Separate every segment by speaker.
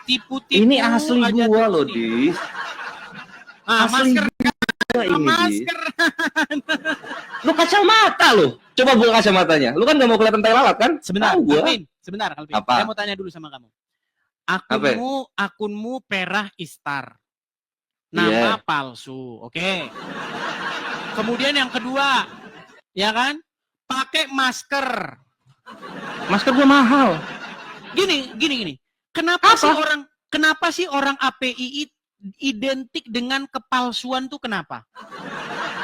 Speaker 1: tipu-tipu.
Speaker 2: Ini asli gua loh, Dis.
Speaker 1: Asli masker
Speaker 2: ini,
Speaker 1: masker.
Speaker 2: Lu kacamata lu. Coba buka kacamatanya. Lu kan gak mau kelihatan tai lalat kan?
Speaker 1: Sebentar, Kalvin.
Speaker 2: Apa?
Speaker 1: Saya mau tanya dulu sama kamu. Akunmu Perah Istar. Nama palsu. Oke. Kemudian yang kedua, ya kan? Pakai masker.
Speaker 2: Masker gua mahal.
Speaker 1: Gini. Kenapa sih orang API identik dengan kepalsuan tuh kenapa?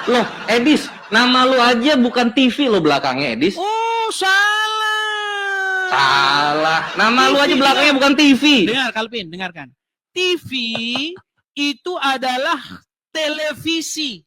Speaker 2: Loh, Edis, nama lu aja bukan TV lo belakangnya, Edis.
Speaker 1: Oh, salah.
Speaker 2: Nama
Speaker 1: TV
Speaker 2: lu aja belakangnya bukan TV.
Speaker 1: Dengar, Kalvin, dengarkan. TV itu adalah televisi.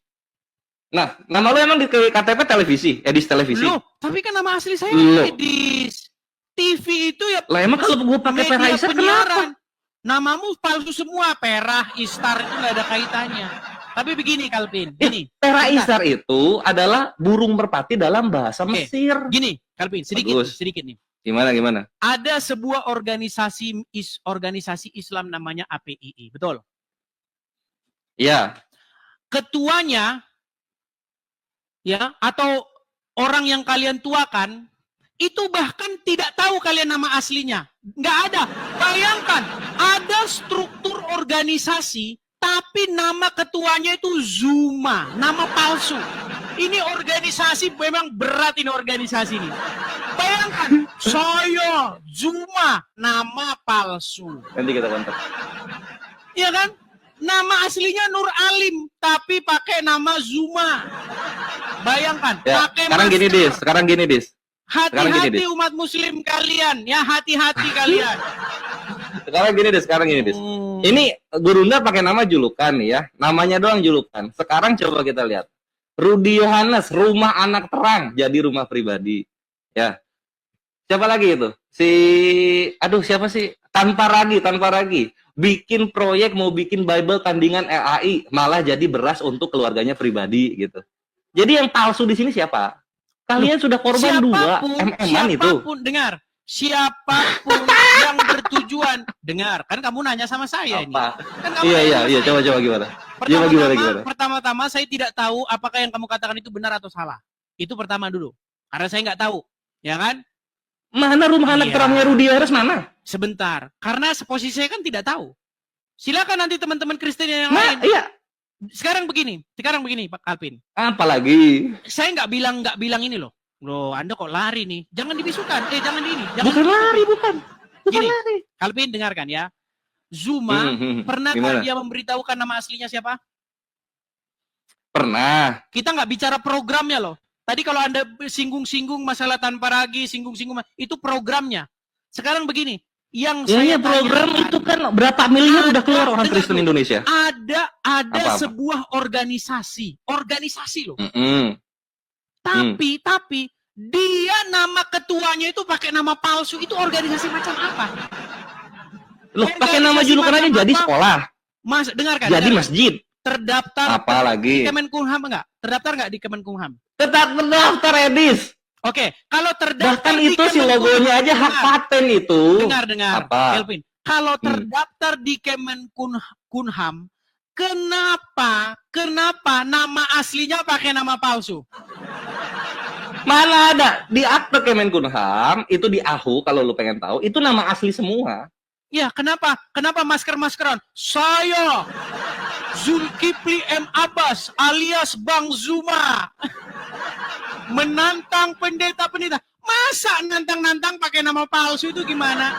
Speaker 2: Nah, nama lu emang di KTP televisi, Edis televisi.
Speaker 1: Loh, tapi kan nama asli saya Edis. TV itu ya.
Speaker 2: Lah emang kalau gua pakai Perah Istar kenapa?
Speaker 1: Namamu palsu semua, Perah Istar itu nggak ada kaitannya. Tapi begini, Kalvin, gini.
Speaker 2: Perah Istar itu adalah burung merpati dalam bahasa Mesir.
Speaker 1: Gini, Kalvin, sedikit nih.
Speaker 2: Gimana?
Speaker 1: Ada sebuah organisasi Islam namanya APII, betul?
Speaker 2: Iya.
Speaker 1: Ketuanya, ya, atau orang yang kalian tuakan, itu bahkan tidak tahu kalian nama aslinya. Nggak ada. Bayangkan, ada struktur organisasi, tapi nama ketuanya itu Zuma, nama palsu. Ini organisasi, memang berat ini organisasi ini. Bayangkan, saya Zuma, nama palsu.
Speaker 2: Nanti kita kontak.
Speaker 1: Iya kan? Nama aslinya Nur Alim, tapi pakai nama Zuma. Bayangkan,
Speaker 2: ya,
Speaker 1: pakai
Speaker 2: sekarang gini, Dis.
Speaker 1: Hati-hati umat muslim kalian, ya hati-hati kalian.
Speaker 2: Sekarang gini, Dis. Ini Gurunda pakai nama julukan nih ya. Namanya doang julukan. Sekarang coba kita lihat. Rudi Yohanes, rumah anak terang, jadi rumah pribadi. Ya. Siapa lagi itu? Siapa sih? Tanpa Ragi. Bikin proyek mau bikin Bible tandingan LAI, malah jadi beras untuk keluarganya pribadi gitu. Jadi yang palsu di sini siapa? Kalian sudah korban MM-an itu.
Speaker 1: Dengar. Siapapun yang bertujuan, dengar. Kan kamu nanya sama saya ini. Kan
Speaker 2: iya, coba gimana?
Speaker 1: Pertama-tama saya tidak tahu apakah yang kamu katakan itu benar atau salah. Itu pertama dulu. Karena saya nggak tahu, ya kan?
Speaker 2: Mana rumah anak terangnya Rudi Yohanes mana?
Speaker 1: Sebentar. Karena posisi saya kan tidak tahu. Silakan nanti teman-teman Kristen yang lain.
Speaker 2: Iya.
Speaker 1: Sekarang begini Pak Kalvin.
Speaker 2: Apalagi?
Speaker 1: Saya nggak bilang ini loh. Loh, Anda kok lari nih? Jangan dibisukan. Jangan ini.
Speaker 2: Bukan lari.
Speaker 1: Gini, Kalvin dengarkan ya. Zuma, pernahkah dia memberitahukan nama aslinya siapa?
Speaker 2: Pernah.
Speaker 1: Kita nggak bicara programnya loh. Tadi kalau Anda singgung-singgung masalah Tanpa Ragi, singgung-singgung, itu programnya. Sekarang begini. Yang
Speaker 2: program itu kan berapa miliar udah keluar orang Kristen Indonesia.
Speaker 1: Ada sebuah organisasi loh. Tapi dia nama ketuanya itu pakai nama palsu. Itu organisasi macam apa?
Speaker 2: Loh, pakai nama julukan aja jadi sekolah.
Speaker 1: Mas, dengarkan.
Speaker 2: Jadi masjid.
Speaker 1: Terdaftar
Speaker 2: apalagi?
Speaker 1: Di Kemenkumham enggak? Terdaftar enggak di Kemenkumham?
Speaker 2: Tetap terdaftar, Edis.
Speaker 1: Oke, kalau terdaftar
Speaker 2: bahkan itu si logonya aja hak paten itu.
Speaker 1: Dengar, Kelvin. Kalau terdaftar di Kemenkumham, kenapa nama aslinya pakai nama palsu?
Speaker 2: Mana ada di akte Kemenkumham itu di AHU kalau lu pengen tahu itu nama asli semua.
Speaker 1: Ya, kenapa masker-maskeran? Saya Zulkifli M. Abbas alias Bang Zuma menantang pendeta-pendeta. Masa nantang-nantang pakai nama palsu itu gimana?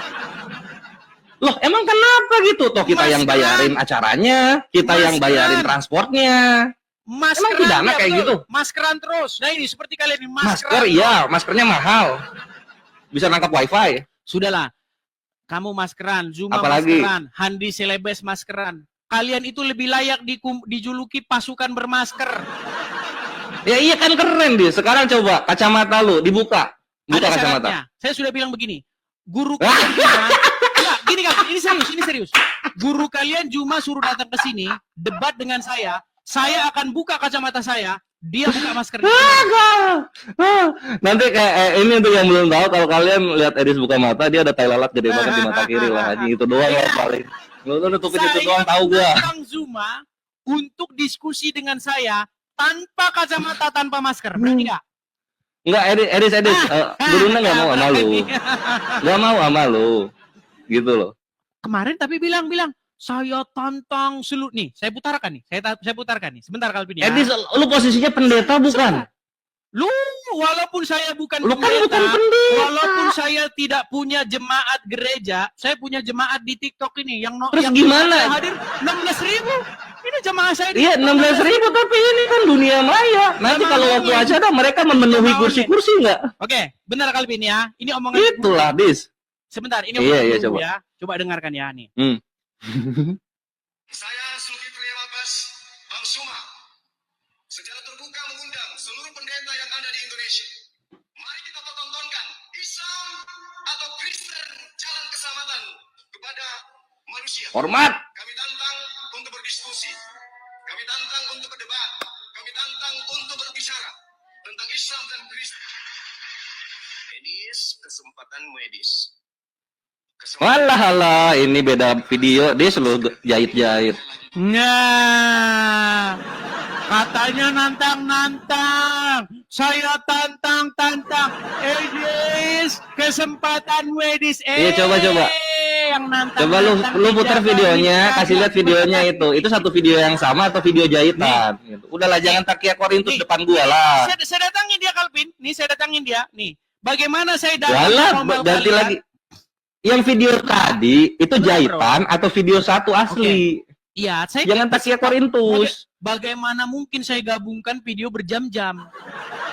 Speaker 2: Loh, emang kenapa gitu? Toh kita yang bayarin acaranya, kita yang bayarin transportnya. Emang pidana kayak gitu?
Speaker 1: Maskeran terus. Nah ini seperti kalian ini
Speaker 2: masker, iya, maskernya mahal. Bisa nangkap wifi.
Speaker 1: Sudahlah. Kamu maskeran, Zuma
Speaker 2: apalagi?
Speaker 1: Maskeran, Handi Selebes maskeran. Kalian itu lebih layak dijuluki pasukan bermasker.
Speaker 2: Ya iya kan keren dia. Sekarang coba kacamata lu dibuka. Buka kacamata.
Speaker 1: Saya sudah bilang begini. Guru kalian gini kan, ini serius. Guru kalian Zuma suruh datang ke sini, debat dengan saya akan buka kacamata saya dia buka masker.
Speaker 2: Nanti kayak ini untuk yang belum tahu, kalau kalian lihat Edis buka mata, dia ada tai lalat gede banget di mata kiri lah, anjing itu doang lah paling. Lu nutupin itu doang tahu gua.
Speaker 1: Bang Zuma untuk diskusi dengan saya tanpa kacamata, tanpa masker. Berani nggak?
Speaker 2: Enggak, Edis, Guruna nggak mau sama lu. Nggak mau sama lu. Gitu loh.
Speaker 1: Kemarin tapi bilang, saya tantang seluruh nih. Saya putarkan nih. Saya putarkan nih. Sebentar Calvin ya.
Speaker 2: Edis, lu posisinya pendeta bukan?
Speaker 1: Lu walaupun saya bukan
Speaker 2: Lu kan bukan pendeta.
Speaker 1: walaupun saya tidak punya jemaat gereja, saya punya jemaat di TikTok ini yang
Speaker 2: Terus
Speaker 1: yang
Speaker 2: gimana?
Speaker 1: hadir 16.000. Ini jemaah saya di
Speaker 2: Iya, 16.000, tapi ini kan dunia maya. Nanti kalau waktu acara mereka memenuhi kursi-kursi nggak?
Speaker 1: Oke, benar Calvin ya. Ini omongan
Speaker 2: Itulah, Dis.
Speaker 1: Sebentar, ini
Speaker 2: Iya,
Speaker 1: dulu
Speaker 2: coba.
Speaker 1: ya. Coba dengarkan ya nih.
Speaker 3: Saya Zulkifli Abbas, Bang Suma, secara terbuka mengundang seluruh pendeta yang ada di Indonesia. Mari kita pertontonkan Islam atau Kristen jalan keselamatan kepada manusia.
Speaker 2: Hormat.
Speaker 3: Kami tantang untuk berdiskusi. Kami tantang untuk berdebat. Kami tantang untuk berbicara tentang Islam dan Kristen. Edis, kesempatan medis.
Speaker 2: Walah, ini beda video. Dia selalu jahit-jahit.
Speaker 1: Nah, katanya nantang. Saya tantang. Edis, kesempatan wedis.
Speaker 2: Iya, coba.
Speaker 1: Yang nantang.
Speaker 2: Coba lu putar videonya, kasih lihat videonya itu. Itu satu video yang sama atau video jahitan? Gitu. Udahlah, jangan takia Korintus depan gua lah.
Speaker 1: Saya datangin dia Calvin. Nih, saya datangin dia. Nih, bagaimana saya datang?
Speaker 2: Walah, ganti lagi. Yang video tadi itu jahitan atau video satu asli?
Speaker 1: Iya, saya
Speaker 2: Jangan takia Korintus.
Speaker 1: Bagaimana mungkin saya gabungkan video berjam-jam?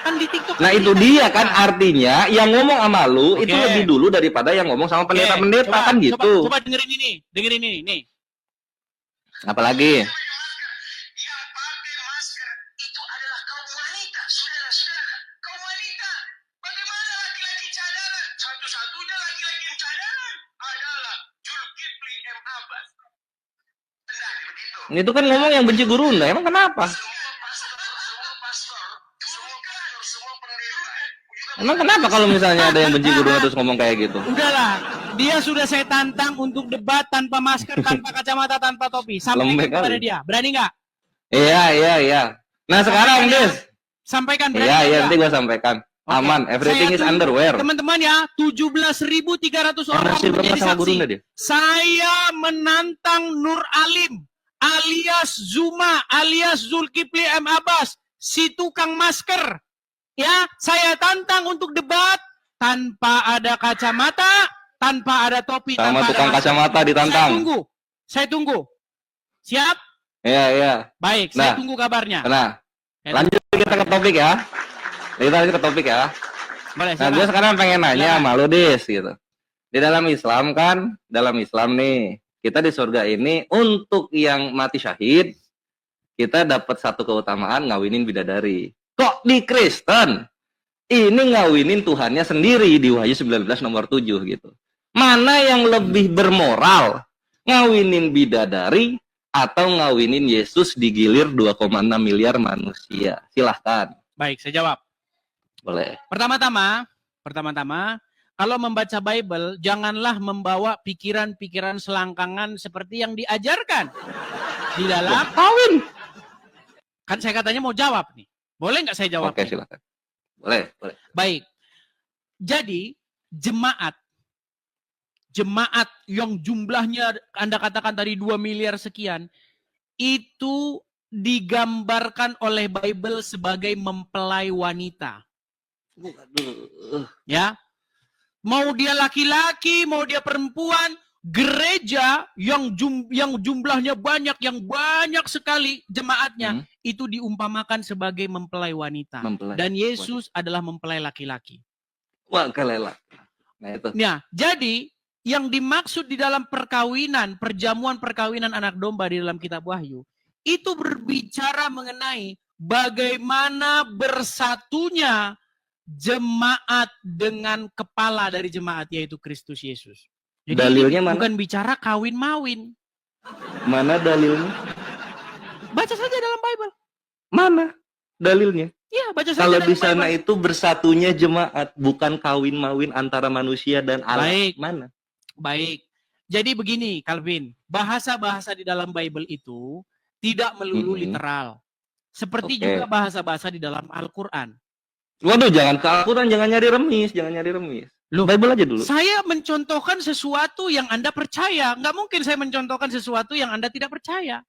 Speaker 1: Kan di TikTok.
Speaker 2: Nah, itu dia kan artinya yang ngomong sama lu itu
Speaker 1: Oke.
Speaker 2: lebih dulu daripada yang ngomong sama pendeta-pendeta kan gitu.
Speaker 1: Coba dengerin ini, nih.
Speaker 2: Apalagi?
Speaker 3: Yang pakai masker itu adalah kaum wanita, saudara-saudara. Kaum wanita, bagaimana laki-laki cadangan? Satu-satunya laki-laki yang cadangan adalah Zulkifli M. Abbas. Benar, begitu.
Speaker 2: Itu kan ngomong yang benci gurunda. Emang kenapa?
Speaker 3: Semua pastor, semua pendeta.
Speaker 2: Emang kenapa kalau misalnya ada yang benci gurunda terus ngomong kayak gitu?
Speaker 1: Udahlah, dia sudah saya tantang untuk debat tanpa masker, tanpa kacamata, tanpa topi. Sampaikan
Speaker 2: Lembek
Speaker 1: kepada
Speaker 2: kali.
Speaker 1: dia. Berani nggak?
Speaker 2: Iya. Nah, sekarang, Des.
Speaker 1: Sampaikan berani
Speaker 2: Iya,
Speaker 1: nggak?
Speaker 2: nanti gua sampaikan.
Speaker 1: Oke.
Speaker 2: Aman, everything
Speaker 1: Saya
Speaker 2: is
Speaker 1: tunggu,
Speaker 2: underwear.
Speaker 1: Teman-teman ya, 17.300 orang
Speaker 2: Masih
Speaker 1: menjadi
Speaker 2: sama gurunda
Speaker 1: saksi.
Speaker 2: dia.
Speaker 1: Saya menantang Nur Alim alias Zuma alias Zulkifli M. Abbas, si tukang masker. Ya, saya tantang untuk debat tanpa ada kacamata, tanpa ada topi,
Speaker 2: Sama
Speaker 1: tanpa
Speaker 2: tukang
Speaker 1: ada masker.
Speaker 2: kacamata ditantang.
Speaker 1: Saya tunggu. Siap?
Speaker 2: Iya.
Speaker 1: Baik,
Speaker 2: Nah.
Speaker 1: saya tunggu kabarnya.
Speaker 2: Nah, lanjut kita ke topik ya. Kita lanjut ke topik ya.
Speaker 1: Boleh,
Speaker 2: Nah, gue
Speaker 1: silakan.
Speaker 2: sekarang pengen nanya
Speaker 1: Silakan.
Speaker 2: sama lu, Dis, gitu. Di dalam Islam kan, dalam Islam nih, kita di surga ini untuk yang mati syahid, kita dapat satu keutamaan ngawinin bidadari. Kok di Kristen ini ngawinin Tuhannya sendiri di Wahyu 19 nomor 7 gitu. Mana yang lebih bermoral? Ngawinin bidadari atau ngawinin Yesus digilir 2,6 miliar manusia? Silahkan.
Speaker 1: Baik, saya jawab.
Speaker 2: Boleh.
Speaker 1: Pertama-tama, kalau membaca Bible, janganlah membawa pikiran-pikiran selangkangan seperti yang diajarkan di dalam
Speaker 2: Kawin.
Speaker 1: Kan saya katanya mau jawab nih. Boleh nggak saya jawab?
Speaker 2: Oke, silakan. Boleh.
Speaker 1: Baik. Jadi, jemaat yang jumlahnya Anda katakan tadi 2 miliar sekian, itu digambarkan oleh Bible sebagai mempelai wanita. Ya. Mau dia laki-laki, mau dia perempuan, gereja yang jumlahnya banyak, yang banyak sekali jemaatnya, itu diumpamakan sebagai mempelai wanita. Dan Yesus adalah mempelai laki-laki.
Speaker 2: Wah, kelela. Nah, itu.
Speaker 1: Nah, jadi yang dimaksud di dalam perkawinan, perjamuan perkawinan anak domba di dalam kitab Wahyu, itu berbicara mengenai bagaimana bersatunya jemaat dengan kepala dari jemaat, yaitu Kristus Yesus. Jadi
Speaker 2: Dalilnya mana?
Speaker 1: bukan bicara kawin-mawin.
Speaker 2: Mana dalilnya?
Speaker 1: Baca saja dalam Bible.
Speaker 2: Mana? dalilnya.
Speaker 1: Iya, baca saja
Speaker 2: Kalau
Speaker 1: dalam
Speaker 2: di sana
Speaker 1: Bible.
Speaker 2: itu bersatunya jemaat, bukan kawin-mawin antara manusia dan Allah.
Speaker 1: Baik.
Speaker 2: Mana?
Speaker 1: Baik. Jadi begini, Calvin, bahasa-bahasa di dalam Bible itu tidak melulu literal. Seperti
Speaker 2: Oke.
Speaker 1: juga bahasa-bahasa di dalam Al-Quran.
Speaker 2: Waduh, jangan ke Al-Quran, jangan nyari remis.
Speaker 1: Loh,
Speaker 2: Bible aja dulu.
Speaker 1: saya mencontohkan sesuatu yang Anda percaya. Nggak mungkin saya mencontohkan sesuatu yang Anda tidak percaya.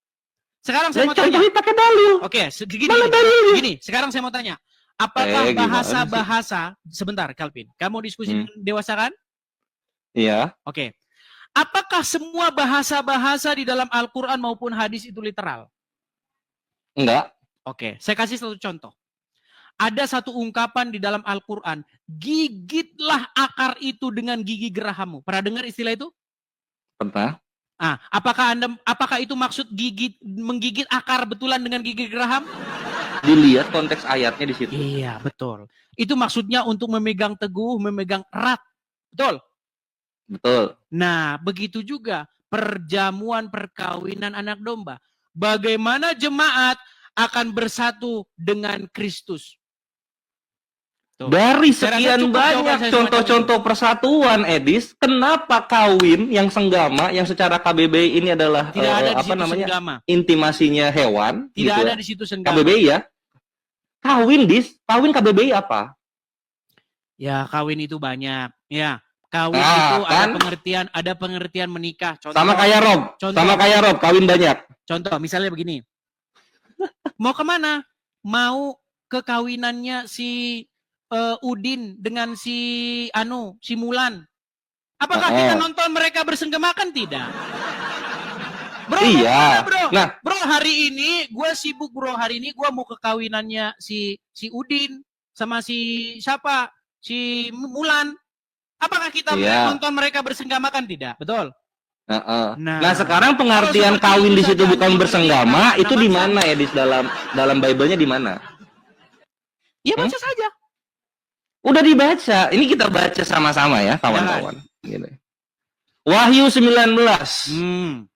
Speaker 1: Sekarang saya mau tanya.
Speaker 2: Contohin pakai dalil.
Speaker 1: Oke,
Speaker 2: Mana dalilnya?
Speaker 1: gini, sekarang saya mau tanya. Apakah
Speaker 2: gimana
Speaker 1: bahasa-bahasa, sebentar Calvin, kamu diskusi dengan dewasa kan?
Speaker 2: Iya.
Speaker 1: Oke. Apakah semua bahasa-bahasa di dalam Al-Quran maupun hadis itu literal?
Speaker 2: Enggak.
Speaker 1: Oke, saya kasih satu contoh. Ada satu ungkapan di dalam Al-Quran, gigitlah akar itu dengan gigi gerahammu. Pernah dengar istilah itu?
Speaker 2: Pernah.
Speaker 1: Apakah itu maksud menggigit akar betulan dengan gigi geraham?
Speaker 2: Dilihat konteks ayatnya di situ.
Speaker 1: Iya, betul. Itu maksudnya untuk memegang teguh, memegang erat. Betul?
Speaker 2: Betul.
Speaker 1: Nah, begitu juga perjamuan perkawinan anak domba. Bagaimana jemaat akan bersatu dengan Kristus? Tuh.
Speaker 2: Dari
Speaker 1: Saya rasa
Speaker 2: sekian
Speaker 1: cukup jawaban
Speaker 2: banyak
Speaker 1: saya
Speaker 2: contoh-contoh persatuan, Edis, kenapa kawin yang senggama, yang secara KBBI ini adalah
Speaker 1: Tidak ada di
Speaker 2: apa
Speaker 1: situ
Speaker 2: namanya,
Speaker 1: senggama.
Speaker 2: intimasinya hewan,
Speaker 1: Tidak
Speaker 2: gitu
Speaker 1: ada
Speaker 2: ya.
Speaker 1: di situ senggama.
Speaker 2: KBBI ya. Kawin KBBI apa?
Speaker 1: Ya, kawin itu banyak. Ya, kawin
Speaker 2: Nah,
Speaker 1: itu
Speaker 2: kan?
Speaker 1: ada pengertian menikah. Contoh,
Speaker 2: Sama kayak Rob, kawin banyak.
Speaker 1: Contoh, misalnya begini. Mau kemana? Mau ke kawinannya si Udin dengan si Mulan. Apakah kita nonton mereka bersenggamakan? Tidak. Bro,
Speaker 2: Iya.
Speaker 1: mau kemana, bro?
Speaker 2: Nah,
Speaker 1: Bro, hari ini gue sibuk, bro. Hari ini gue mau ke kawinannya si Udin sama si siapa? Si Mulan. Apakah kita nonton mereka bersenggamakan? Tidak. Betul.
Speaker 2: Nah, sekarang pengertian kawin di situ bukan bersenggama, itu di mana, Edis, dalam Bible-nya di mana?
Speaker 1: Ya baca saja.
Speaker 2: Udah dibaca. Ini kita baca sama-sama ya, kawan-kawan. Gitu. Wahyu 19.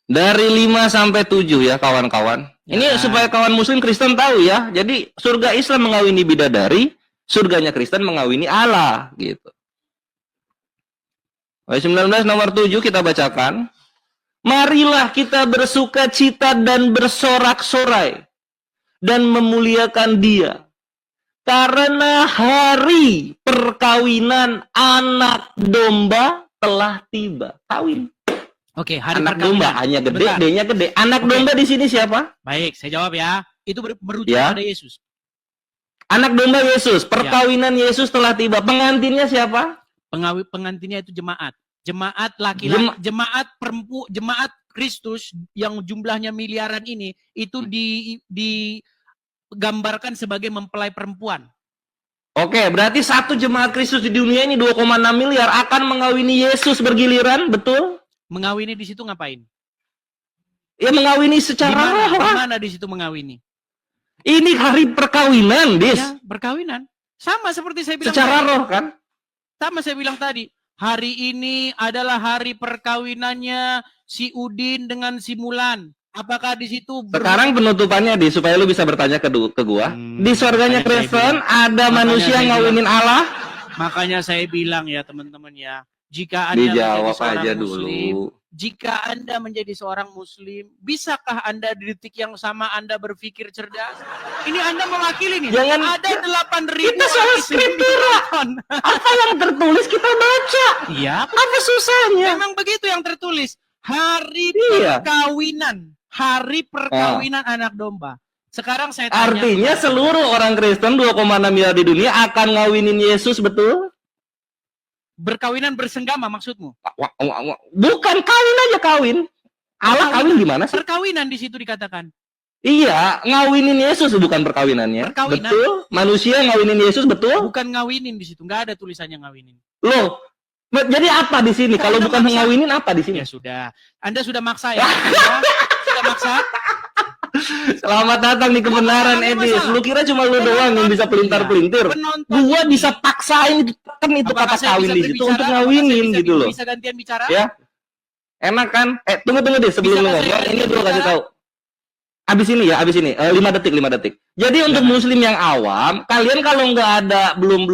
Speaker 2: Dari 5 sampai 7 ya, kawan-kawan. Ini supaya kawan muslim Kristen tahu ya. Jadi surga Islam mengawini bidadari, surganya Kristen mengawini Allah, gitu. Wahyu 19 nomor 7 kita bacakan. Marilah kita bersuka cita dan bersorak-sorai dan memuliakan Dia. Karena hari perkawinan anak domba telah tiba. Kawin.
Speaker 1: Oke, hari
Speaker 2: Anak
Speaker 1: perkawinan.
Speaker 2: domba hanya gede,
Speaker 1: Bentar.
Speaker 2: D-nya gede. Anak domba di sini siapa?
Speaker 1: Baik, saya jawab ya. Itu merujuk
Speaker 2: Ya.
Speaker 1: pada Yesus.
Speaker 2: Anak domba Yesus. Perkawinan Yesus telah tiba. Pengantinnya siapa?
Speaker 1: Pengantinnya itu jemaat. Jemaat laki-laki, jemaat Kristus yang jumlahnya miliaran ini itu digambarkan sebagai mempelai perempuan.
Speaker 2: Oke, berarti satu jemaat Kristus di dunia ini 2,6 miliar akan mengawini Yesus bergiliran, betul?
Speaker 1: Mengawini di situ ngapain?
Speaker 2: Ya mengawini secara roh.
Speaker 1: Di mana di situ mengawini?
Speaker 2: Ini hari perkawinan, Dis.
Speaker 1: Ya, perkawinan. Sama seperti saya bilang
Speaker 2: Secara
Speaker 1: tadi.
Speaker 2: roh kan?
Speaker 1: Sama saya bilang tadi. Hari ini adalah hari perkawinannya si Udin dengan si Mulan. Apakah di situ
Speaker 2: Sekarang penutupannya, Dis, supaya lu bisa bertanya ke gua. Di surganya Kristen ada manusia ngawinin Allah?
Speaker 1: Makanya saya bilang ya teman-teman ya, jika Anda
Speaker 2: Dijawab
Speaker 1: menjadi seorang
Speaker 2: aja
Speaker 1: muslim,
Speaker 2: dulu.
Speaker 1: jika Anda menjadi seorang muslim, bisakah Anda di detik yang sama Anda berpikir cerdas? Ini Anda mewakili nih.
Speaker 2: Jangan,
Speaker 1: ada 8.000
Speaker 2: kita soal skriptur. Apa yang tertulis kita baca.
Speaker 1: Iya.
Speaker 2: Apa susahnya?
Speaker 1: Memang begitu yang tertulis. Hari
Speaker 2: Iya.
Speaker 1: perkawinan. Hari perkawinan anak domba. Sekarang saya tanya.
Speaker 2: Artinya seluruh orang Kristen 2,6 miliar di dunia akan ngawinin Yesus, betul?
Speaker 1: Berkawinan bersenggama maksudmu?
Speaker 2: Bukan, kawin aja kawin. Allah kawin gimana sih?
Speaker 1: Perkawinan di situ dikatakan.
Speaker 2: Iya, ngawinin Yesus bukan perkawinannya.
Speaker 1: Perkawinan.
Speaker 2: Betul? Manusia ngawinin Yesus, betul?
Speaker 1: Bukan ngawinin di situ, nggak ada tulisannya ngawinin.
Speaker 2: Loh, jadi apa di sini? Kalau bukan ngawinin apa di sini?
Speaker 1: Ya sudah, Anda sudah maksa ya? Sudah maksa?
Speaker 2: Selamat datang di kebenaran, Edis. Lu kira cuma lu doang yang bisa pelintar-pelintir? Gua bisa paksain itu, kan itu kata kawin di situ untuk ngawinin gitu loh.
Speaker 1: Bisa gantian bicara?
Speaker 2: Ya, enak kan? Tunggu deh sebelum lu ngomong. Ini dulu kasih tahu. Abis ini 5 detik. Jadi untuk muslim yang awam, kalian kalau nggak ada belum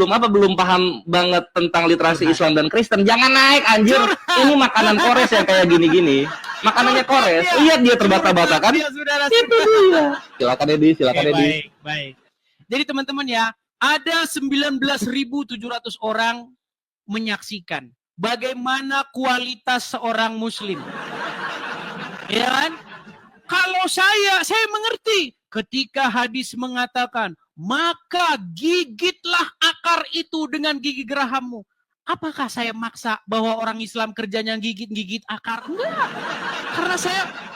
Speaker 2: paham banget tentang literasi Islam dan Kristen, jangan naik anjir. Ini makanan Kores yang kayak gini-gini. Makanannya Kores. Lihat dia terbata-bata kan? Itu dia. Silakan Edi.
Speaker 1: Baik. Jadi teman-teman ya, ada 19.700 orang menyaksikan bagaimana kualitas seorang muslim. Ya kan? Kalau saya mengerti ketika hadis mengatakan, maka gigitlah akar itu dengan gigi gerahammu. Apakah saya maksa bahwa orang Islam kerjanya gigit akar? Enggak.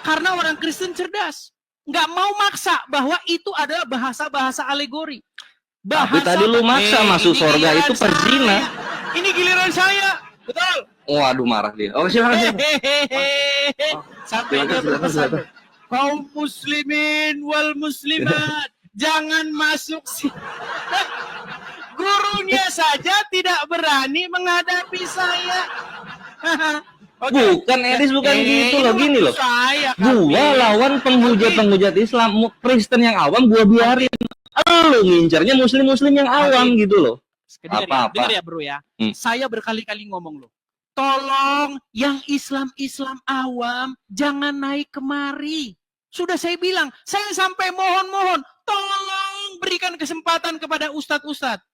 Speaker 1: Karena orang Kristen cerdas. Enggak mau maksa bahwa itu adalah bahasa alegori.
Speaker 2: Tapi tadi lu maksa masuk surga itu perzina.
Speaker 1: Ini giliran saya. Betul.
Speaker 2: Waduh, marah dia. Oh, silakan.
Speaker 1: Sampai dia berpesan. Kaum muslimin wal muslimat, jangan masuk sini. Gurunya saja tidak berani menghadapi saya.
Speaker 2: Bukan Edis, bukan gitu loh, gini loh. Gua lawan penghujat Islam, Kristen yang awam gua biarin. Lu ngincarnya muslim yang awam gitu loh.
Speaker 1: Dengar ya bro ya. Saya berkali-kali ngomong loh. Tolong yang Islam awam jangan naik kemari. Sudah saya bilang, saya sampai mohon, tolong berikan kesempatan kepada ustadz-ustadz.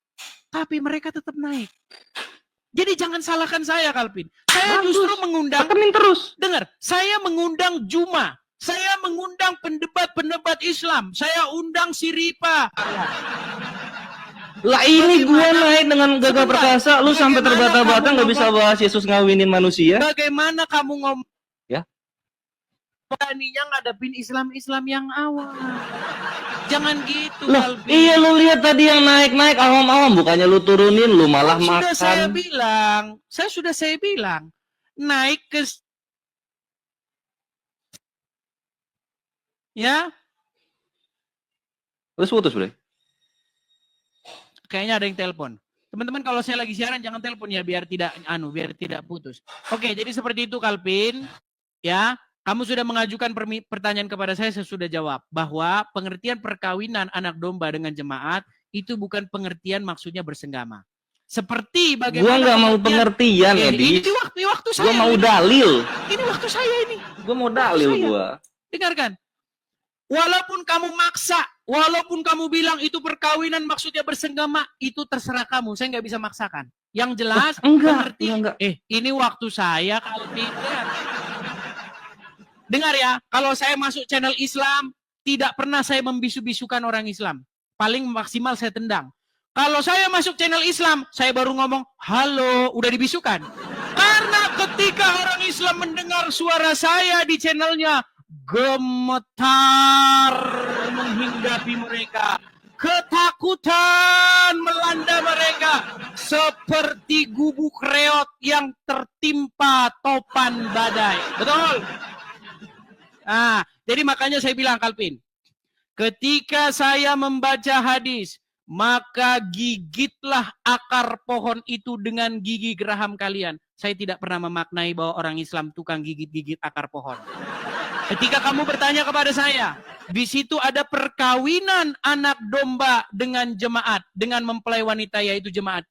Speaker 1: Tapi mereka tetap naik. Jadi jangan salahkan saya, Kalvin. Saya justru mengundang,
Speaker 2: terus.
Speaker 1: Dengar, saya mengundang Juma. Saya mengundang pendebat Islam. Saya undang si Ripa.
Speaker 2: Lah ini gua naik dengan gagah perkasa, lu sampai terbata-bata nggak bisa bahas Yesus ngawinin manusia.
Speaker 1: Bagaimana kamu ngomong?
Speaker 2: Ya.
Speaker 1: Beraninya ngadepin Islam yang awam. Jangan gitu,
Speaker 2: Loh,
Speaker 1: Kalvin.
Speaker 2: iya lu lihat tadi yang naik awam-awam, bukannya lu turunin, lu malah makan.
Speaker 1: Sudah saya bilang, naik ke ya.
Speaker 2: Terus putus, Bre.
Speaker 1: Kayaknya ada yang telepon. Teman-teman kalau saya lagi siaran jangan telepon ya biar tidak putus. Oke, jadi seperti itu Kalvin. Ya, kamu sudah mengajukan pertanyaan kepada saya sudah jawab bahwa pengertian perkawinan anak domba dengan jemaat itu bukan pengertian maksudnya bersenggama. Seperti bagaimana
Speaker 2: gua nggak mau pengertian, Edi.
Speaker 1: Ini waktu saya.
Speaker 2: Gua mau dalil.
Speaker 1: Ini waktu saya ini.
Speaker 2: Gua mau dalil gua.
Speaker 1: Dengarkan. Walaupun kamu maksa, walaupun kamu bilang itu perkawinan maksudnya bersenggama, itu terserah kamu. Saya nggak bisa maksakan. Yang jelas,
Speaker 2: enggak.
Speaker 1: Ini waktu saya kalau tidak. Dengar ya, kalau saya masuk channel Islam, tidak pernah saya membisu-bisukan orang Islam. Paling maksimal saya tendang. Kalau saya masuk channel Islam, saya baru ngomong, halo, udah dibisukan. Karena ketika orang Islam mendengar suara saya di channelnya, gemetar menghinggapi mereka. Ketakutan melanda mereka. Seperti gubuk reot yang tertimpa topan badai. Betul? Nah, jadi makanya saya bilang, Kalvin. Ketika saya membaca hadis, maka gigitlah akar pohon itu dengan gigi geraham kalian. Saya tidak pernah memaknai bahwa orang Islam tukang gigit-gigit akar pohon. Ketika kamu bertanya kepada saya, di situ ada perkawinan anak domba dengan jemaat, dengan mempelai wanita yaitu jemaat.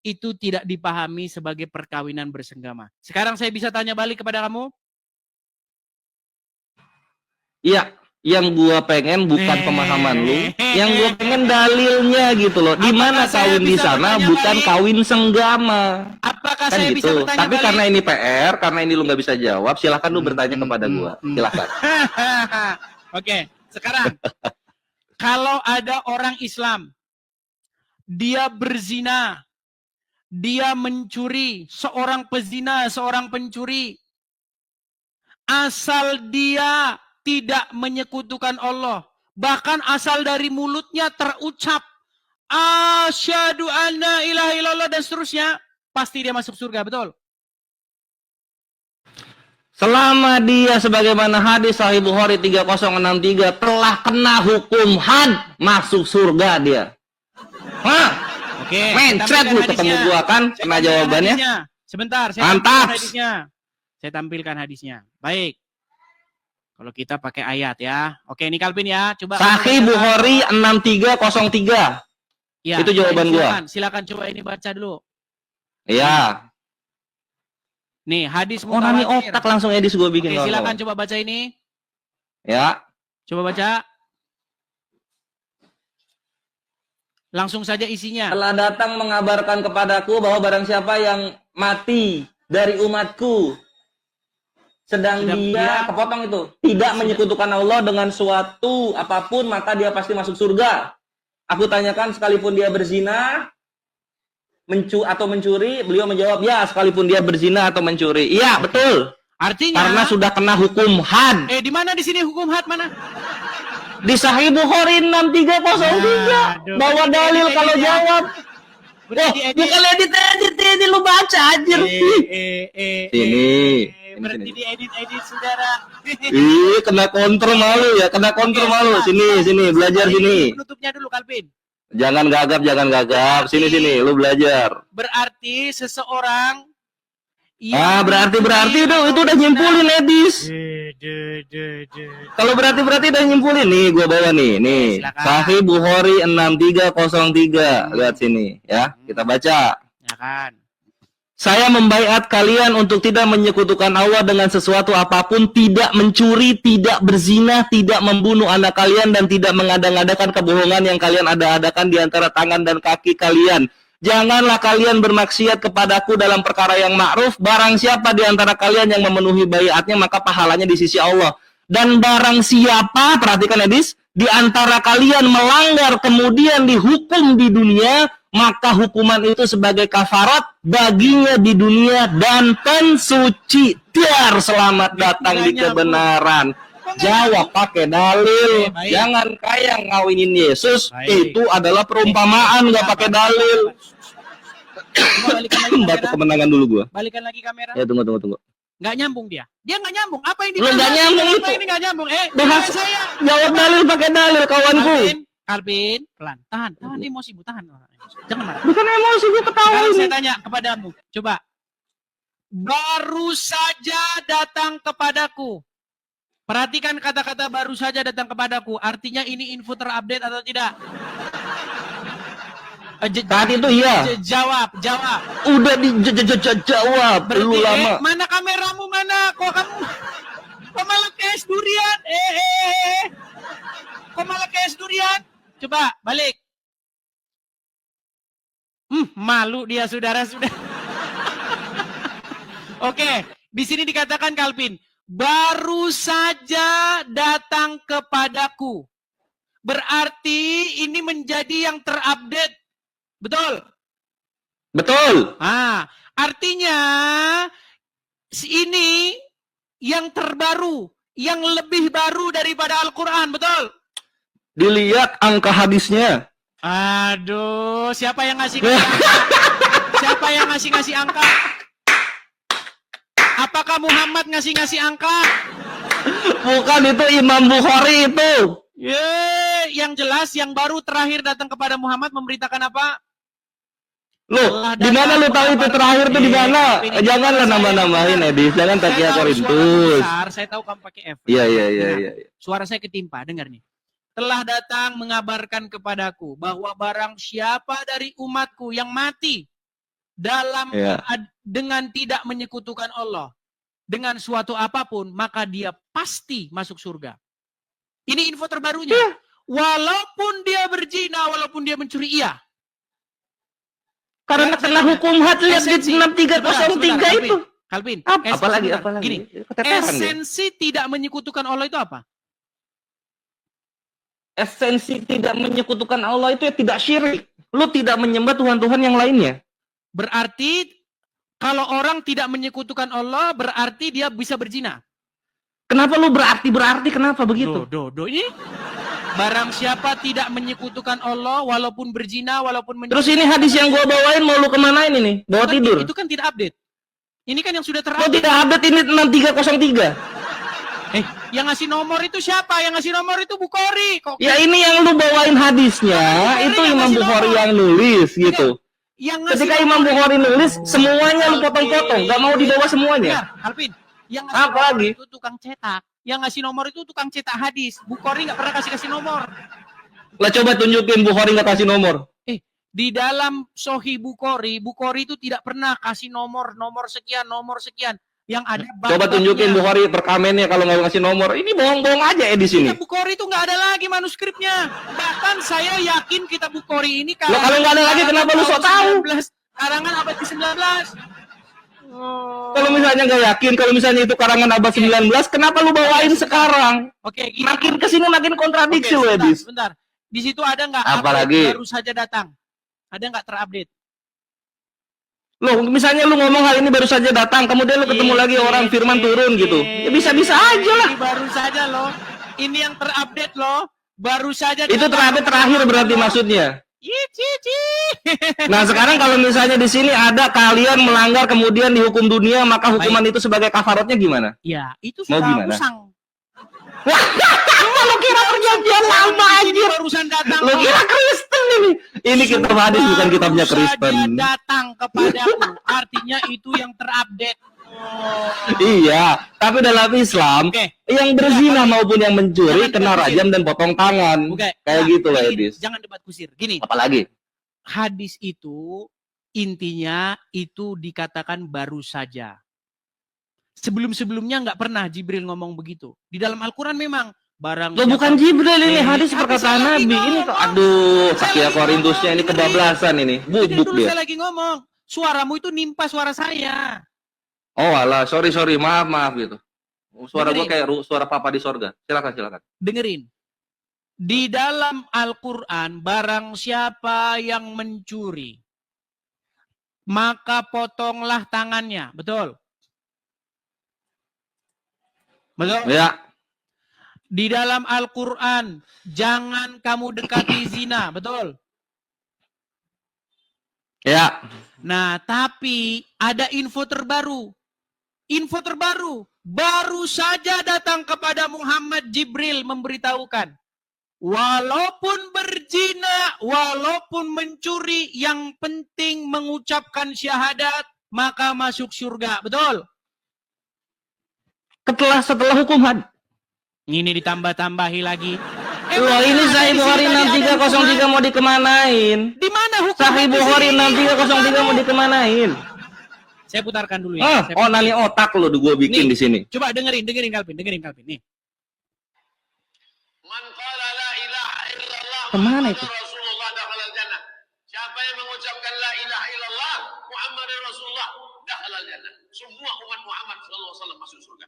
Speaker 1: Itu tidak dipahami sebagai perkawinan bersenggama. Sekarang saya bisa tanya balik kepada kamu?
Speaker 2: Iya, yang gua pengen bukan pemahaman lu, yang gua pengen dalilnya gitu loh. Di mana kawin di sana bukan kawin senggama.
Speaker 1: Apakah
Speaker 2: Kan
Speaker 1: saya
Speaker 2: gitu.
Speaker 1: bisa bertanya
Speaker 2: Tapi
Speaker 1: balik?
Speaker 2: karena ini PR, karena ini lu nggak bisa jawab, silahkan lu bertanya kepada gua. Silahkan.
Speaker 1: Oke, sekarang kalau ada orang Islam, dia berzina, dia mencuri, seorang pezina, seorang pencuri, asal dia tidak menyekutukan Allah, bahkan asal dari mulutnya terucap asyhadu anna ilaha illallah dan seterusnya, pasti dia masuk surga, betul?
Speaker 2: Selama dia sebagaimana hadis Sahih Bukhari 3063 telah kena hukum had, masuk surga dia. Hah?
Speaker 1: Oke,
Speaker 2: mencret lu ketemu gua kan, kena jawabannya.
Speaker 1: Sebentar, saya
Speaker 2: mantap.
Speaker 1: Saya tampilkan hadisnya. Baik. Kalau kita pakai ayat ya. Oke, ini Kalvin ya. Coba.
Speaker 2: Sahih Bukhari 6303.
Speaker 1: Ya,
Speaker 2: Itu jawaban gua.
Speaker 1: Silakan coba ini baca dulu.
Speaker 2: Iya.
Speaker 1: Nih, hadis
Speaker 2: Orang ini
Speaker 1: mutawatir.
Speaker 2: otak langsung Edis gue bikin.
Speaker 1: Oke, silakan coba baca ini.
Speaker 2: Ya.
Speaker 1: Coba baca. Langsung saja isinya.
Speaker 2: Telah datang mengabarkan kepadaku bahwa barang siapa yang mati dari umatku sedang dia kepotong itu tidak menyekutukan Allah dengan suatu apapun, maka dia pasti masuk surga. Aku tanyakan sekalipun dia berzina atau mencuri, beliau menjawab ya, sekalipun dia berzina atau mencuri. Iya, betul.
Speaker 1: Artinya
Speaker 2: Karena sudah kena hukum had.
Speaker 1: di mana di sini hukum had mana?
Speaker 2: Di Sahih Bukhari 6303. Bawa dalil kalau jawab. Bukan edit ini lu baca anjir. Sini.
Speaker 1: Berarti diedit saudara.
Speaker 2: Kena counter malu ya, kena counter malu. Sini, belajar sini.
Speaker 1: Penutupnya dulu Kalvin.
Speaker 2: Jangan gagap. Sini, lu belajar.
Speaker 1: Berarti seseorang
Speaker 2: berarti itu udah nyimpulin Edis. Kalau berarti udah nyimpulin nih, gua bawa nih. Sahih Bukhari 6303. Lihat sini ya, kita baca.
Speaker 1: Ya kan.
Speaker 2: Saya membaiat kalian untuk tidak menyekutukan Allah dengan sesuatu apapun, tidak mencuri, tidak berzina, tidak membunuh anak kalian, dan tidak mengada-ngadakan kebohongan yang kalian ada-adakan di antara tangan dan kaki kalian. Janganlah kalian bermaksiat kepadaku dalam perkara yang ma'ruf. Barang siapa di antara kalian yang memenuhi baiatnya, maka pahalanya di sisi Allah. Dan barang siapa, perhatikan Edis, di antara kalian melanggar kemudian dihukum di dunia, maka hukuman itu sebagai kafarat baginya di dunia dan pensuci. Biar selamat datang di kebenaran. Jawab pakai dalil. Jangan kayak ngawinin Yesus. Itu adalah perumpamaan, nggak pakai dalil. Batu kemenangan dulu gua.
Speaker 1: Balikan lagi kamera.
Speaker 2: Ya tunggu.
Speaker 1: Nggak nyambung dia. Dia nggak nyambung. Apa yang
Speaker 2: Lu nggak nyambung itu.
Speaker 1: Ini nggak nyambung.
Speaker 2: Bahas
Speaker 1: saya.
Speaker 2: Jawab dalil pakai dalil, kawanku.
Speaker 1: Kalvin, pelan. Tahan emosi Bu, tahan. Jangan marah.
Speaker 2: Bukan emosi, gua ketawa
Speaker 1: Sekarang
Speaker 2: ini.
Speaker 1: saya tanya kepadamu. Coba. Baru saja datang kepadaku. Perhatikan kata-kata baru saja datang kepadaku. Artinya ini info terupdate atau tidak?
Speaker 2: Saat itu iya.
Speaker 1: Jawab.
Speaker 2: Udah dijawab. Perlu lama.
Speaker 1: Mana kameramu mana? Kok malah kayak es durian? Kok malah kayak es durian? Coba balik. Malu dia saudara. Oke, di sini dikatakan Kalvin, baru saja datang kepadaku. Berarti ini menjadi yang terupdate. Betul? Artinya ini yang terbaru, yang lebih baru daripada Al-Quran, betul?
Speaker 2: Dilihat angka hadisnya.
Speaker 1: Aduh, siapa yang ngasih angka? Siapa yang ngasih angka? Apakah Muhammad ngasih angka?
Speaker 2: Bukan, itu Imam Bukhari itu.
Speaker 1: Yang jelas yang baru terakhir datang kepada Muhammad memberitakan apa?
Speaker 2: Loh, di mana lu tahu itu terakhir tuh di mana? Janganlah nambah-nambahin, Edis. Jangan pakai Korintus.
Speaker 1: Saya tahu kamu pakai F.
Speaker 2: Iya.
Speaker 1: Suara saya ketimpa, dengar nih. Telah datang mengabarkan kepadaku bahwa barang siapa dari umatku yang mati dengan tidak menyekutukan Allah dengan suatu apapun, maka dia pasti masuk surga. Ini info terbarunya. Walaupun dia berzina, walaupun dia mencuri, iya.
Speaker 2: Karena kena hukum had, lihat di 6303 itu.
Speaker 1: Kalvin,
Speaker 2: apalagi.
Speaker 1: Gini, esensi tidak menyekutukan Allah itu apa?
Speaker 2: Esensi tidak menyekutukan Allah itu ya tidak syirik. Lu tidak menyembah Tuhan-Tuhan yang lainnya.
Speaker 1: Berarti kalau orang tidak menyekutukan Allah, berarti dia bisa berzina.
Speaker 2: Kenapa lu berarti kenapa begitu?
Speaker 1: Ini barang siapa tidak menyekutukan Allah, walaupun berzina, walaupun
Speaker 2: Terus ini hadis yang gua bawain mau lu kemanain ini? Bawa tidur?
Speaker 1: Itu kan tidak update. Ini kan yang sudah terupdate.
Speaker 2: Oh, tidak update, ini 6303.
Speaker 1: Yang ngasih nomor itu siapa? Yang ngasih nomor itu Bukhari.
Speaker 2: Ya ini yang lu bawain hadisnya, itu Imam Bukhari yang nulis gitu. Ketika Imam Bukhari nulis, semuanya lu potong-potong, gak mau dibawa semuanya.
Speaker 1: Alvin, yang
Speaker 2: apa lagi?
Speaker 1: itu tukang cetak. Yang ngasih nomor itu tukang cetak hadis. Bukhari nggak pernah kasih nomor.
Speaker 2: Lah coba tunjukin Bukhari nggak kasih nomor.
Speaker 1: Di dalam Sahih Bukhari itu tidak pernah kasih nomor sekian. Yang ada
Speaker 2: Coba tunjukin Bukhari perkamennya kalau nggak kasih nomor. Ini bohong-bohong aja di sini.
Speaker 1: Kitab Bukhari itu nggak ada lagi manuskripnya. Bahkan saya yakin kitab Bukhari ini
Speaker 2: Loh, kalau nggak ada lagi kenapa lu sok tahu?
Speaker 1: Karangan abad ke-19.
Speaker 2: Kalau misalnya nggak yakin, kalau misalnya itu karangan abad 19, kenapa lu bawain sekarang?
Speaker 1: Oke,
Speaker 2: Makin kesini makin kontradiksi lu, Edis.
Speaker 1: Sebentar. Di situ ada nggak?
Speaker 2: Apalagi?
Speaker 1: Baru saja datang. Ada nggak terupdate?
Speaker 2: Loh, misalnya lu ngomong hal ini baru saja datang, kemudian lu ketemu lagi orang firman turun gitu. Ya bisa-bisa aja lah.
Speaker 1: Ini baru saja loh. Ini yang terupdate loh. Baru saja.
Speaker 2: Itu terupdate terakhir berarti maksudnya. Nah, sekarang kalau misalnya di sini ada kalian melanggar kemudian dihukum dunia, maka hukuman itu sebagai kafaratnya gimana?
Speaker 1: Ya, itu
Speaker 2: Mau
Speaker 1: sudah
Speaker 2: gimana?
Speaker 1: usang.
Speaker 2: Wah, lu kira perjanjian lama
Speaker 1: Ini
Speaker 2: anjir.
Speaker 1: barusan datang.
Speaker 2: Lu kira Kristen ini? Ini kitab hadis bukan kitabnya
Speaker 1: Baru
Speaker 2: Kristen.
Speaker 1: saja datang kepadaku. Artinya itu yang terupdate.
Speaker 2: Iya, tapi dalam Islam
Speaker 1: Oke.
Speaker 2: yang berzina maupun yang mencuri
Speaker 1: Jangan
Speaker 2: kena
Speaker 1: debat
Speaker 2: rajam dan potong tangan.
Speaker 1: Oke.
Speaker 2: Kayak
Speaker 1: Nah,
Speaker 2: gitu lah,
Speaker 1: gini,
Speaker 2: Edis.
Speaker 1: Jangan debat kusir. Gini,
Speaker 2: Apalagi?
Speaker 1: hadis itu intinya itu dikatakan baru saja. Sebelum-sebelumnya nggak pernah Jibril ngomong begitu. Di dalam Al-Quran memang barang.
Speaker 2: Loh, bukan Jibril ini, hadis
Speaker 1: Hadis
Speaker 2: perkataan
Speaker 1: lagi
Speaker 2: Nabi. Ini
Speaker 1: ngomong.
Speaker 2: aduh,
Speaker 1: Saya
Speaker 2: Sakia
Speaker 1: lagi
Speaker 2: Korindusnya ini
Speaker 1: ngomong,
Speaker 2: kebablasan ini. Bubuk
Speaker 1: Dulu
Speaker 2: dia.
Speaker 1: saya lagi ngomong. Suaramu itu nimpa suara saya.
Speaker 2: Oh alah, sorry, maaf gitu. Suara gua
Speaker 1: Dengerin.
Speaker 2: kayak suara papa di sorga. Silakan.
Speaker 1: Dengerin. Di dalam Al-Quran, barang siapa yang mencuri, maka potonglah tangannya. Betul? Betul?
Speaker 2: Ya,
Speaker 1: Di dalam Al-Quran, jangan kamu dekati zina. Betul?
Speaker 2: ya.
Speaker 1: Nah, tapi ada info terbaru. Info terbaru. Baru saja datang kepada Muhammad Jibril memberitahukan. Walaupun berzina, walaupun mencuri, yang penting mengucapkan syahadat, maka masuk surga. Betul?
Speaker 2: Setelah hukum had.
Speaker 1: Ini ditambah-tambahi lagi.
Speaker 2: Wah, ini Sahih Bukhari 6303 mau dikemanain?
Speaker 1: Di mana hukum?
Speaker 2: Sahih Bukhari 6303 mau dikemanain?
Speaker 1: Saya putarkan dulu ya. Saya
Speaker 2: Oh, nani otak lo gua bikin
Speaker 1: Nih.
Speaker 2: di sini.
Speaker 1: Coba dengerin Calvin. Nih.
Speaker 3: Man qala la ilaha illallah
Speaker 2: Kemana itu?
Speaker 3: Muhammadur Rasulullah dakhalal jannah. Siapa yang mengucapkan la ilaha illallah Muhammadur Rasulullah dakhalal jannah. Semua umat Muhammad sallallahu alaihi wasallam masuk surga.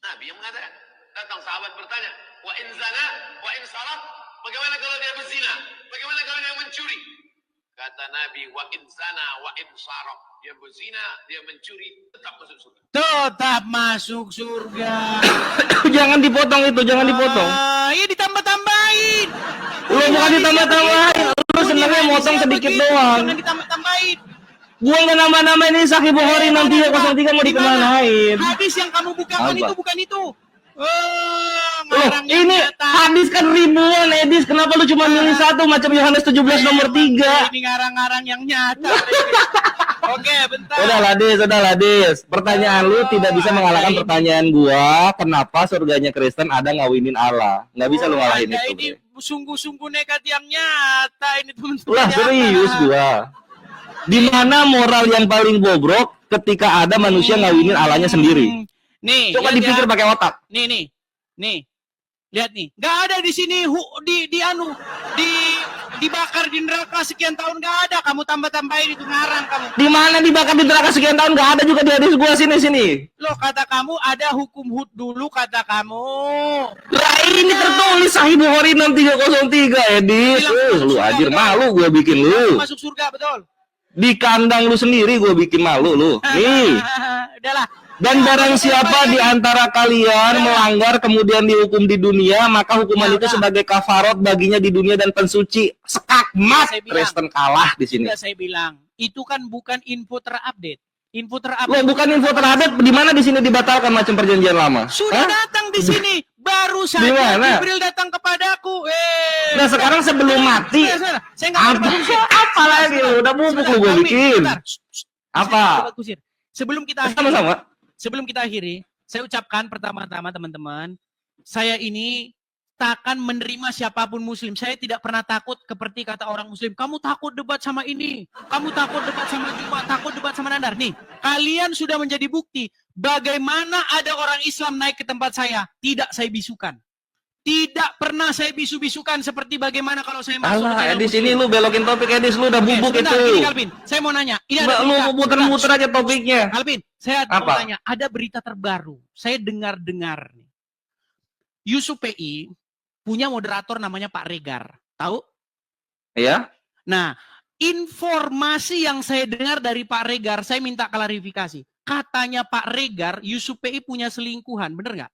Speaker 3: Nabi yang mengatakan. Datang sahabat bertanya, wa in zana, wa in sarat, bagaimana kalau dia berzina? Bagaimana kalau dia mencuri? Kata Nabi, wa in zana, wa in sarat. Dia berzina, dia mencuri, tetap masuk surga.
Speaker 1: Tetap masuk surga.
Speaker 2: Jangan dipotong itu, jangan dipotong.
Speaker 1: Iya ditambah-tambahin.
Speaker 2: Lu bukan ditambah-tambahin, lu senangnya motong sedikit doang.
Speaker 1: Jangan ditambah-tambahin.
Speaker 2: Gua nggak nama-namain ini Sahih Bukhari 6303 mau dikemanain?
Speaker 1: Hadis yang kamu bukakan
Speaker 2: Apa?
Speaker 1: itu bukan itu.
Speaker 2: Loh, ini hadis kan ribuan, Edis. Kenapa lu cuma milih satu macam Yohanes 17 nomor 3?
Speaker 1: Ini ngarang-ngarang yang nyata. Oke, bentar.
Speaker 2: Udahlah, Dis. Pertanyaan lu tidak bisa mengalahkan pertanyaan gua. Kenapa surganya Kristen ada ngawinin Allah? Nggak bisa lu ngalahin
Speaker 1: Anda
Speaker 2: itu.
Speaker 1: ini sungguh-sungguh nekat yang nyata ini teman-teman.
Speaker 2: Lah serius gua. Di mana moral yang paling bobrok ketika ada manusia ngawinin Allahnya sendiri?
Speaker 1: Nih,
Speaker 2: Coba
Speaker 1: lihat
Speaker 2: dipikir
Speaker 1: ya.
Speaker 2: pakai otak.
Speaker 1: Nih. Lihat nih. Nggak ada di sini dibakar di neraka sekian tahun nggak ada. Kamu tambah-tambahin itu ngarang kamu.
Speaker 2: Di mana dibakar di neraka sekian tahun nggak ada juga di hadis gua sini.
Speaker 1: Loh, kata kamu ada hukum hud dulu kata kamu.
Speaker 2: Lah ini tertulis Sahih Bukhari 6303, Edis. Lu anjir malu gua bikin lu.
Speaker 1: Masuk surga, betul.
Speaker 2: Di kandang lu sendiri gua bikin malu lu. Nih.
Speaker 1: Udahlah.
Speaker 2: Dan barang siapa di antara kalian melanggar kemudian dihukum di dunia, maka hukuman itu sebagai kafarat baginya di dunia dan pensuci. Sekakmat Kristen kalah di sini.
Speaker 1: Sudah saya bilang, itu kan bukan info terupdate. Info terupdate.
Speaker 2: Loh, bukan info terupdate, di mana di sini dibatalkan macam perjanjian lama?
Speaker 1: Sudah datang di sini. Baru
Speaker 2: Di
Speaker 1: saja
Speaker 2: mana?
Speaker 1: Jibril datang kepadaku.
Speaker 2: Nah, sekarang sebelum mati.
Speaker 1: Saya nggak
Speaker 2: Apa lagi lu? Udah bubuk lu gua bikin. Apa?
Speaker 1: Sebelum kita
Speaker 2: Sama-sama.
Speaker 1: Sebelum kita akhiri, saya ucapkan pertama-tama teman-teman, saya ini takkan menerima siapapun muslim. Saya tidak pernah takut seperti kata orang muslim, kamu takut debat sama ini, kamu takut debat sama Jumat, takut debat sama Nandar. Nih, kalian sudah menjadi bukti bagaimana ada orang Islam naik ke tempat saya, tidak saya bisukan. Tidak pernah saya bisu-bisukan seperti bagaimana kalau saya masuk
Speaker 2: Alah,
Speaker 1: ke channel
Speaker 2: Edis
Speaker 1: muslim.
Speaker 2: ini lu belokin topik, Edis lu udah bubuk
Speaker 1: sebentar,
Speaker 2: itu.
Speaker 1: Gini, Calvin, saya mau nanya. Ini ada
Speaker 2: Lu
Speaker 1: berita.
Speaker 2: muter-muter aja topiknya.
Speaker 1: Calvin, saya mau
Speaker 2: Apa?
Speaker 1: tanya. Ada berita terbaru. Saya dengar-dengar nih. Yusuf PI punya moderator namanya Pak Regar. Tahu?
Speaker 2: Ya?
Speaker 1: Nah, informasi yang saya dengar dari Pak Regar, saya minta klarifikasi. Katanya Pak Regar, Yusuf PI punya selingkuhan. Bener nggak?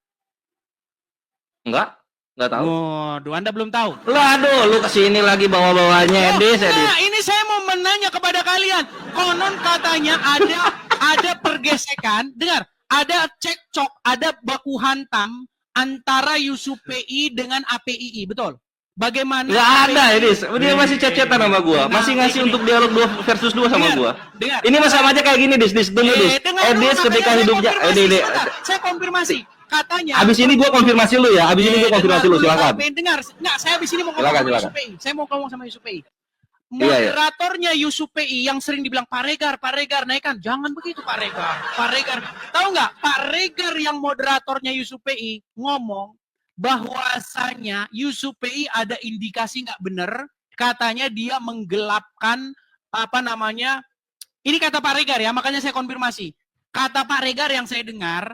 Speaker 2: Enggak tahu.
Speaker 1: Waduh, Anda belum tahu.
Speaker 2: Lah, aduh, lu kesini lagi bawa-bawanya, Edis.
Speaker 1: Nah, ini saya mau menanya kepada kalian. Konon katanya ada pergesekan. Dengar, ada cekcok, ada baku hantam antara Yusuf PI dengan APII, betul? Bagaimana?
Speaker 2: Nggak ada, Edis. Dia masih cecetan sama gua. Masih ngasih untuk dialog 2 versus 2 sama gua.
Speaker 1: Dengar.
Speaker 2: Ini mah sama aja kayak gini, Dis. Tunggu, Dis.
Speaker 1: Dengar dulu,
Speaker 2: Edis ketika
Speaker 1: makanya
Speaker 2: hidupnya...
Speaker 1: saya konfirmasi. Katanya.
Speaker 2: Abis ini gua konfirmasi lu ya. Abis ini gua konfirmasi lu, silakan.
Speaker 1: Dengar. Nggak, saya abis ini mau ngomong
Speaker 2: Silakan,
Speaker 1: sama
Speaker 2: silakan.
Speaker 1: Yusuf PI. Saya mau ngomong sama Yusuf PI.
Speaker 2: Iya.
Speaker 1: Moderatornya Yusuf PI yang sering dibilang Pak Regar naikkan. Jangan begitu Pak Regar. Tahu nggak? Pak Regar yang moderatornya Yusuf PI ngomong bahwasanya Yusuf PI ada indikasi nggak benar. Katanya dia menggelapkan ini kata Pak Regar ya, makanya saya konfirmasi. Kata Pak Regar yang saya dengar,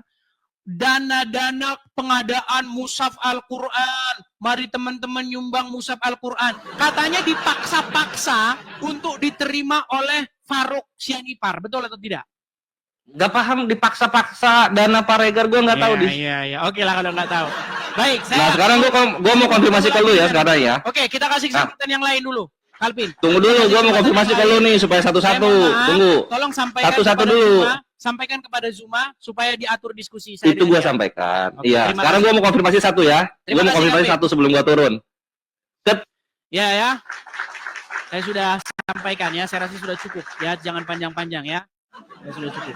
Speaker 1: dana-dana pengadaan mushaf Al-Quran. Mari teman-teman nyumbang mushaf Al-Quran. Katanya dipaksa-paksa untuk diterima oleh Faruk Sianipar. Betul atau tidak?
Speaker 2: Gak paham dipaksa-paksa dana Pak Regar, gua nggak tahu, Dis.
Speaker 1: Iya. Oke lah kalau nggak tahu. Baik,
Speaker 2: Nah, sekarang gua mau konfirmasi ke lu ya sekarang ya.
Speaker 1: Oke, kita kasih kesempatan yang lain dulu. Calvin.
Speaker 2: Tunggu dulu, gua mau konfirmasi ke lu nih supaya satu-satu. Tunggu.
Speaker 1: Tolong sampaikan
Speaker 2: Satu-satu
Speaker 1: kepada
Speaker 2: dulu.
Speaker 1: Zuma, sampaikan kepada Zuma supaya diatur diskusi saya.
Speaker 2: Itu gua sampaikan.
Speaker 1: Oke,
Speaker 2: Iya,
Speaker 1: terima
Speaker 2: sekarang
Speaker 1: kasih.
Speaker 2: gua mau konfirmasi satu ya.
Speaker 1: Terima
Speaker 2: Gua mau
Speaker 1: kasih,
Speaker 2: konfirmasi
Speaker 1: Calvin.
Speaker 2: satu sebelum gua turun.
Speaker 1: Ya. Saya sudah sampaikan ya, saya rasa sudah cukup ya, jangan panjang-panjang ya. Ya sudah cukup.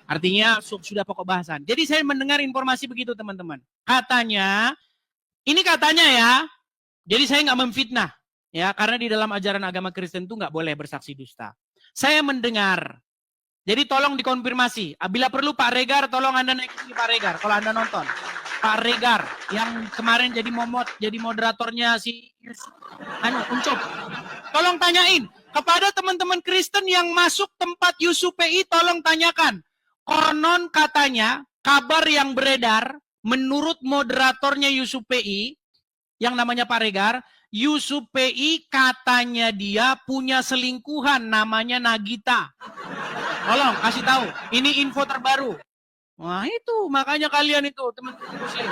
Speaker 1: Artinya sudah pokok bahasan. Jadi saya mendengar informasi begitu teman-teman. Katanya ya. Jadi saya nggak memfitnah ya, karena di dalam ajaran agama Kristen itu nggak boleh bersaksi dusta. Saya mendengar. Jadi tolong dikonfirmasi. Bila perlu Pak Regar, tolong Anda naik ke Pak Regar kalau Anda nonton. Pak Regar yang kemarin jadi moderatornya si Uncop. Tolong tanyain kepada teman-teman Kristen yang masuk tempat Yusuf PI, tolong tanyakan. Konon katanya kabar yang beredar menurut moderatornya Yusuf PI yang namanya Pak Regar, Yusuf PI katanya dia punya selingkuhan namanya Nagita. Tolong kasih tahu, ini info terbaru. Wah itu makanya kalian itu teman-teman muslim,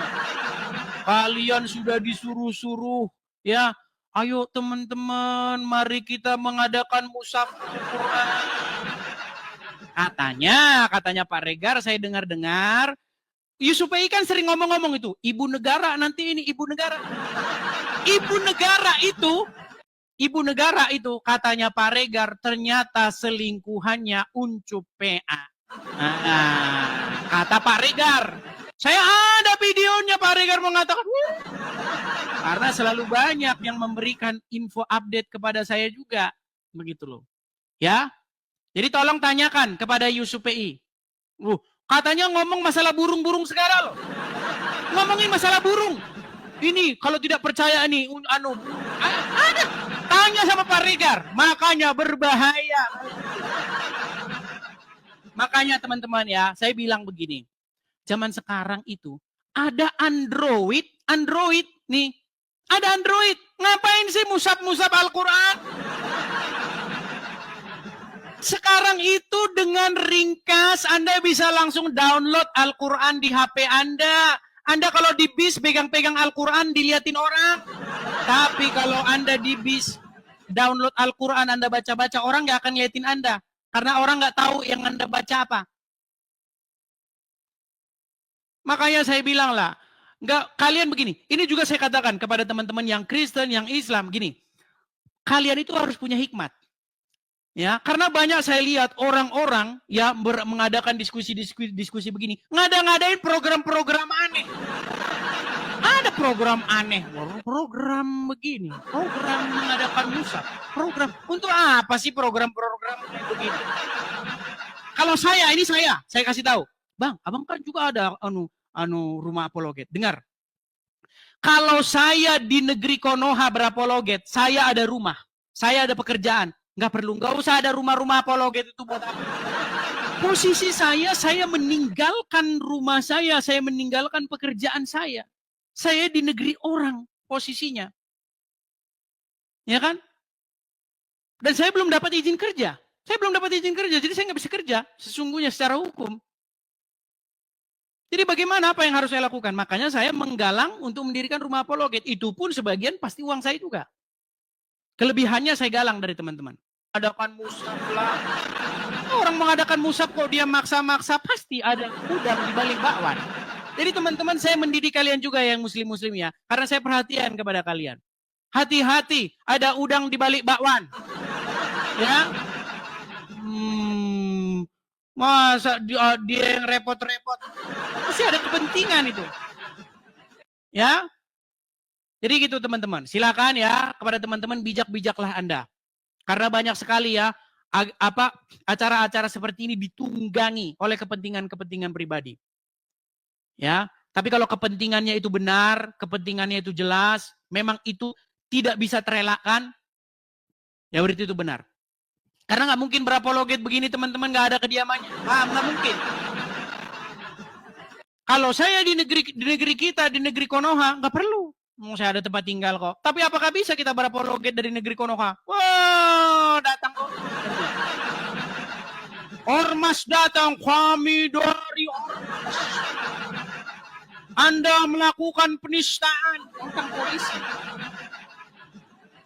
Speaker 1: kalian sudah disuruh-suruh ya. Ayo teman-teman, mari kita mengadakan mushaf Al-Quran. Katanya Pak Regar, saya dengar-dengar, Yusuf PI kan sering ngomong-ngomong itu, ibu negara nanti ini, ibu negara. Ibu negara itu katanya Pak Regar ternyata selingkuhannya Uncup PA. Kata Pak Regar. Saya ada videonya Pak Regar mengatakan, karena selalu banyak yang memberikan info update kepada saya juga. Begitu loh. Ya. Jadi tolong tanyakan kepada Yusuf PI. Katanya ngomong masalah burung-burung segala loh. Ngomongin masalah burung. Ini kalau tidak percaya nih, ada. Tanya sama Pak Regar. Makanya berbahaya. Makanya teman-teman ya, saya bilang begini. Zaman sekarang itu ada Android nih. Ada Android. Ngapain sih mushaf Al-Quran? Sekarang itu dengan ringkas Anda bisa langsung download Al-Quran di HP Anda. Anda kalau di bis pegang-pegang Al-Quran diliatin orang. Tapi kalau Anda di bis download Al-Quran Anda baca-baca, orang nggak akan ngeliatin Anda. Karena orang nggak tahu yang Anda baca apa. Makanya saya bilang lah, kalian begini. Ini juga saya katakan kepada teman-teman yang Kristen, yang Islam, gini. Kalian itu harus punya hikmat. Ya, karena banyak saya lihat orang-orang ya mengadakan diskusi begini, ngadain program-program aneh. Ada program aneh, program begini, program mengadakan musab, program untuk apa sih program-program kayak begini? Kalau saya kasih tahu, Bang, abang kan juga ada rumah apologet. Dengar, kalau saya di negeri Konoha berapologet, saya ada rumah, saya ada pekerjaan, nggak usah ada rumah-rumah apologet itu buat apa? Posisi saya meninggalkan rumah saya meninggalkan pekerjaan saya. Saya di negeri orang posisinya. Ya kan? Dan saya belum dapat izin kerja. Jadi saya nggak bisa kerja sesungguhnya secara hukum. Jadi bagaimana apa yang harus saya lakukan? Makanya saya menggalang untuk mendirikan rumah apologet. Itu pun sebagian pasti uang saya juga. Kelebihannya saya galang dari teman-teman. Adakan musab lah. Orang mengadakan musab kok dia maksa-maksa, pasti ada udang di balik bakwan. Jadi teman-teman, saya mendidik kalian juga yang muslim-muslim ya, karena saya perhatian kepada kalian. Hati-hati, ada udang di balik bakwan. Ya. Masa dia yang repot-repot. Pasti ada kepentingan itu. Ya. Jadi gitu teman-teman. Silakan ya kepada teman-teman, bijak-bijaklah Anda. Karena banyak sekali ya acara-acara seperti ini ditunggangi oleh kepentingan-kepentingan pribadi. Ya, tapi kalau kepentingannya itu benar, kepentingannya itu jelas, memang itu tidak bisa terelakkan, ya berarti itu benar. Karena nggak mungkin berapologet begini teman-teman nggak ada kediamannya, nggak mungkin. Kalau saya di negeri kita, di negeri Konoha, nggak perlu. Saya ada tempat tinggal kok. Tapi apakah bisa kita berapologet dari negeri Konoha? Wah, datang kok. Ormas datang, kami dari Ormas. Anda melakukan penistaan tentang polisi.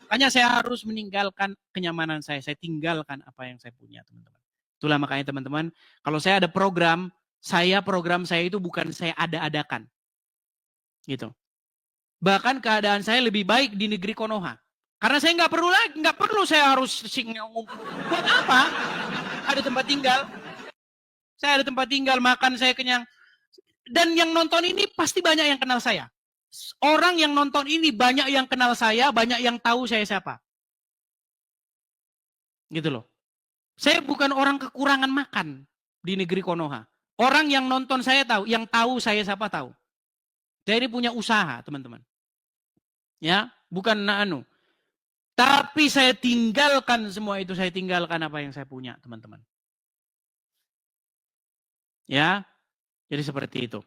Speaker 1: Makanya saya harus meninggalkan kenyamanan saya. Saya tinggalkan apa yang saya punya, teman-teman. Itulah makanya teman-teman, kalau saya ada program saya itu bukan saya ada-adakan. Gitu. Bahkan keadaan saya lebih baik di negeri Konoha. Karena saya nggak perlu saya harus buat apa? Ada tempat tinggal. Saya ada tempat tinggal, makan saya kenyang. Dan yang nonton ini pasti banyak yang kenal saya. Orang yang nonton ini banyak yang kenal saya, banyak yang tahu saya siapa. Gitu loh. Saya bukan orang kekurangan makan di negeri Konoha. Orang yang nonton saya tahu, yang tahu saya siapa tahu. Saya ini punya usaha, teman-teman. Ya, bukan Tapi saya tinggalkan semua itu, saya tinggalkan apa yang saya punya, teman-teman. Ya, jadi seperti itu.